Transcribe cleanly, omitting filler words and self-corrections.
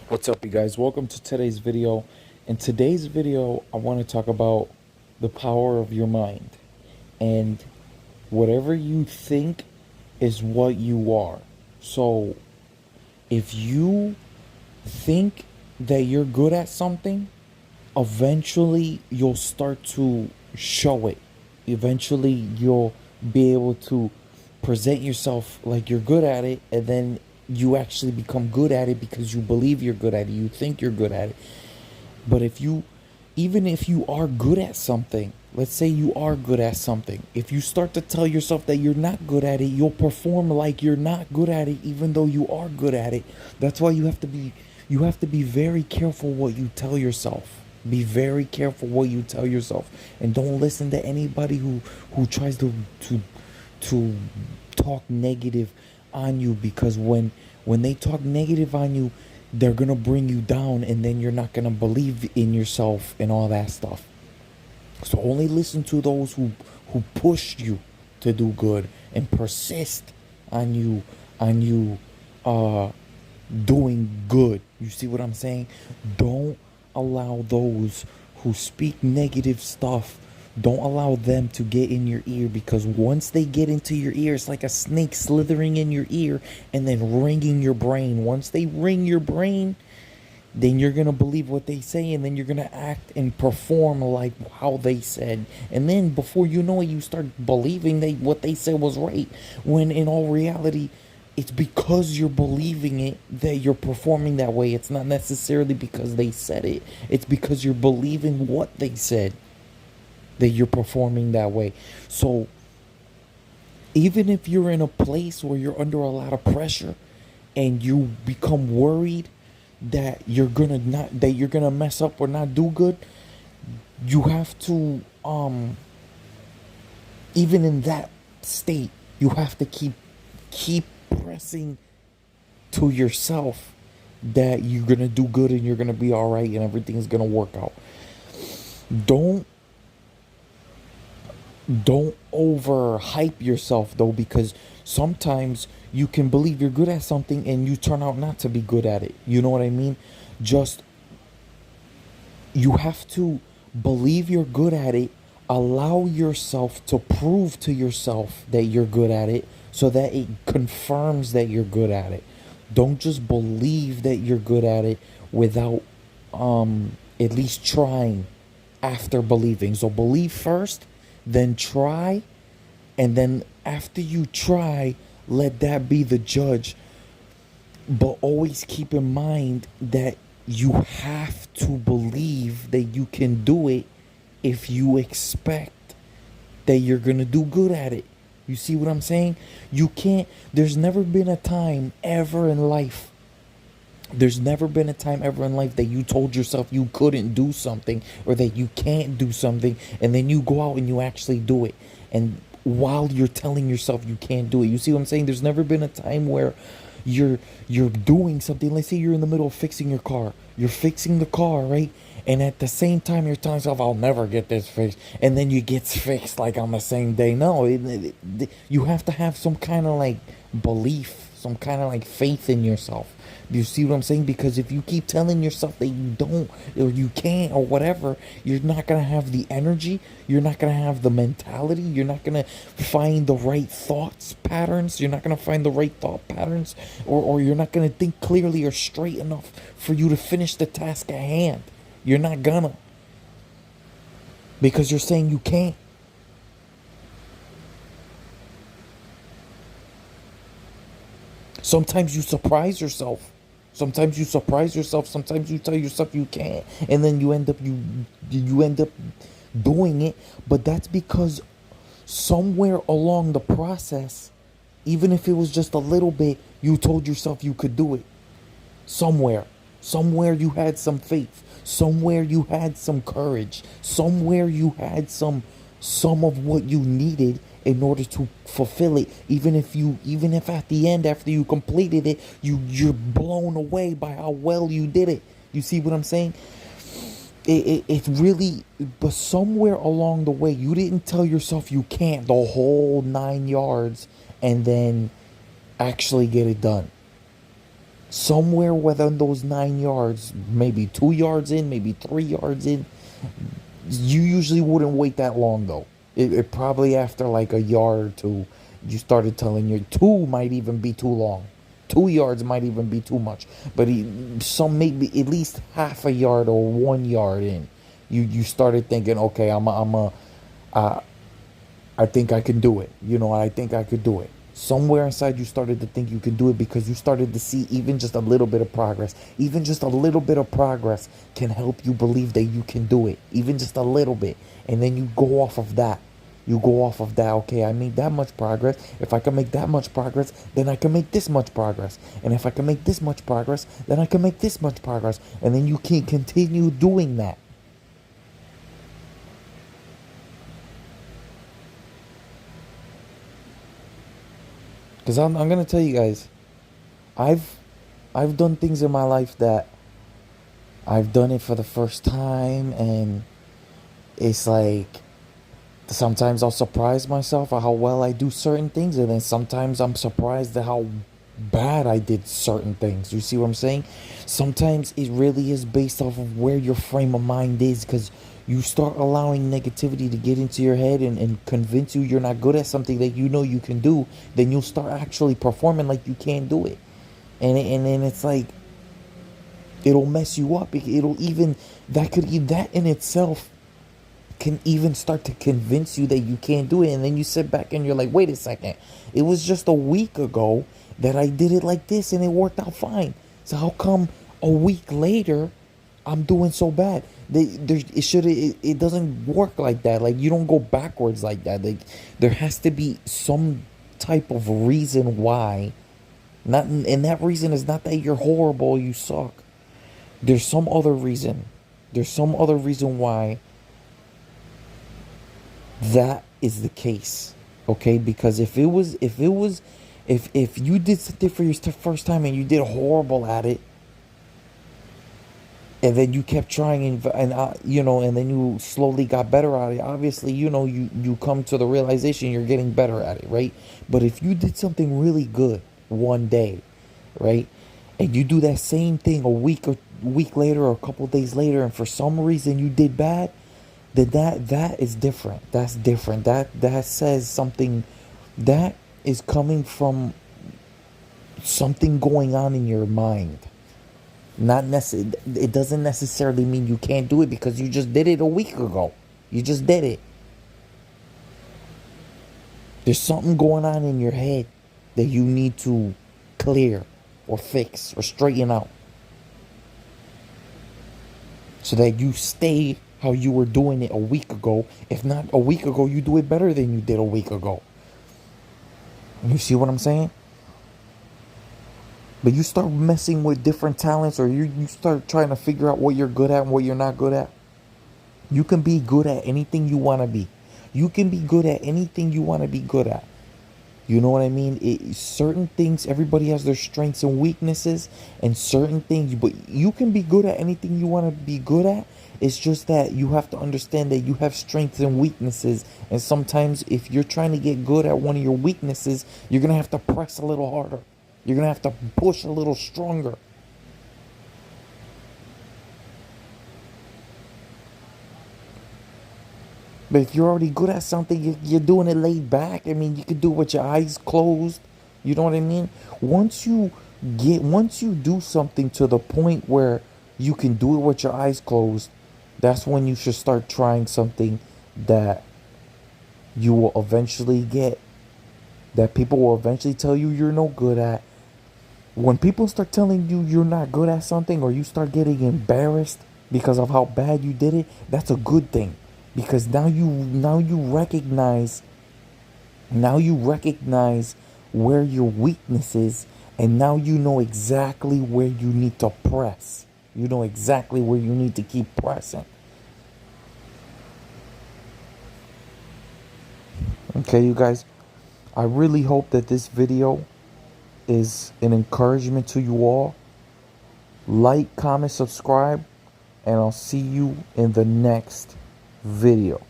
What's up, you guys? Welcome to today's video. In today's video, I want to talk about the power of your mind. And whatever you think is what you are. So, if you think that you're good at something, eventually you'll start to show it. Eventually, you'll be able to present yourself like you're good at it, and then you actually become good at it because you believe you're good at it. You think you're good at it. But even if you are good at something, let's say you are good at something, if you start to tell yourself that you're not good at it, you'll perform like you're not good at it, even though you are good at it. That's why you have to be very careful what you tell yourself. Be very careful what you tell yourself, and don't listen to anybody who tries to talk negative on you, because when they talk negative on you, they're gonna bring you down, and then you're not gonna believe in yourself and all that stuff. So only listen to those who push you to do good and persist on you doing good. You see what I'm saying? Don't allow those who speak negative stuff, don't allow them to get in your ear, because once they get into your ear, it's like a snake slithering in your ear and then ringing your brain. Once they ring your brain, then you're going to believe what they say, and then you're going to act and perform like how they said. And then before you know it, you start believing what they said was right, when in all reality, it's because you're believing it that you're performing that way. It's not necessarily because they said it. It's because you're believing what they said that you're performing that way. So even if you're in a place where you're under a lot of pressure and you become worried that you're gonna mess up or not do good, you have to even in that state, you have to keep pressing to yourself that you're gonna do good and you're gonna be all right and everything's gonna work out. Don't don't overhype yourself though, because sometimes you can believe you're good at something and you turn out not to be good at it. You know what I mean? Just You have to believe you're good at it, allow yourself to prove to yourself that you're good at it, so that it confirms that you're good at it. Don't just believe that you're good at it without at least trying after believing. So believe first, then try, and then after you try, let that be the judge. But always keep in mind that you have to believe that you can do it if you expect that you're going to do good at it. You see what I'm saying? You can't, there's never been a time ever in life. There's never been a time ever in life that you told yourself you couldn't do something, or that you can't do something, and then you go out and you actually do it. And while you're telling yourself you can't do it, you see what I'm saying? There's never been a time where you're doing something. Let's say you're in the middle of fixing your car. You're fixing the car, right? And at the same time, you're telling yourself, I'll never get this fixed. And then you get fixed like on the same day. No, you have to have some kind of like belief, some kind of like faith in yourself. Do you see what I'm saying? Because if you keep telling yourself that you don't, or you can't, or whatever, you're not going to have the energy. You're not going to have the mentality. You're not going to find the right thoughts patterns. You're not going to find the right thought patterns, or you're not going to think clearly or straight enough for you to finish the task at hand. You're not gonna, because you're saying you can't. Sometimes you surprise yourself. Sometimes you surprise yourself. Sometimes you tell yourself you can't, and then you end up doing it. But that's because somewhere along the process, even if it was just a little bit, you told yourself you could do it. Somewhere you had some faith. Somewhere you had some courage. Somewhere you had some of what you needed in order to fulfill it. Even if at the end, after you completed it, you're blown away by how well you did it. You see what I'm saying? It's really, but somewhere along the way, you didn't tell yourself you can't the whole 9 yards and then actually get it done. Somewhere within those 9 yards, maybe 2 yards in, maybe 3 yards in, you usually wouldn't wait that long though. It probably after like a yard or two, you started telling your two might even be too long. 2 yards might even be too much. But some maybe at least half a yard or 1 yard in, you started thinking, okay, uh, I think I can do it. I think I could do it. Somewhere inside you started to think you could do it because you started to see even just a little bit of progress. Even just a little bit of progress can help you believe that you can do it. Even just a little bit. And then you go off of that. You go off of that. Okay, I made that much progress. If I can make that much progress, then I can make this much progress. And if I can make this much progress, then I can make this much progress. And then you can continue doing that. Because I'm gonna tell you guys, I've I've done things in my life that I've done it for the first time, and it's like sometimes I'll surprise myself at how well I do certain things, and then sometimes I'm surprised at how bad I did certain things. You see what I'm saying? Sometimes it really is based off of where your frame of mind is, because you start allowing negativity to get into your head and convince you you're not good at something that you know you can do, then you'll start actually performing like you can't do it. And then it's like it'll mess you up. It'll even that in itself can even start to convince you that you can't do it. And then you sit back and you're like, wait a second, it was just a week ago that I did it like this and it worked out fine. So how come a week later I'm doing so bad? It doesn't work like that. Like, you don't go backwards like that. Like, there has to be some type of reason why. Not, and that reason is not that you're horrible, you suck. There's some other reason. There's some other reason why that is the case. Okay? Because if you did something for your first time and you did horrible at it, and then you kept trying and then you slowly got better at it, obviously, you come to the realization you're getting better at it, right? But if you did something really good one day, right, and you do that same thing a week later or a couple days later, and for some reason you did bad, then that is different. That's different. That says something. That is coming from something going on in your mind. It doesn't necessarily mean you can't do it because you just did it a week ago. You just did it. There's something going on in your head that you need to clear or fix or straighten out, so that you stay how you were doing it a week ago. If not a week ago, you do it better than you did a week ago. You see what I'm saying? But you start messing with different talents, or you start trying to figure out what you're good at and what you're not good at. You can be good at anything you want to be. You can be good at anything you want to be good at. You know what I mean? Certain things, everybody has their strengths and weaknesses, and certain things, but you can be good at anything you want to be good at. It's just that you have to understand that you have strengths and weaknesses, and sometimes if you're trying to get good at one of your weaknesses, you're going to have to press a little harder. You're going to have to push a little stronger. But if you're already good at something, you're doing it laid back. I mean, you could do it with your eyes closed. You know what I mean? Once you do something to the point where you can do it with your eyes closed, that's when you should start trying something that you will eventually get, that people will eventually tell you you're no good at. When people start telling you you're not good at something, or you start getting embarrassed because of how bad you did it, that's a good thing. Because now you recognize where your weakness is, and now you know exactly where you need to press. You know exactly where you need to keep pressing. Okay, you guys, I really hope that this video is an encouragement to you all. Like, comment, subscribe, and I'll see you in the next video.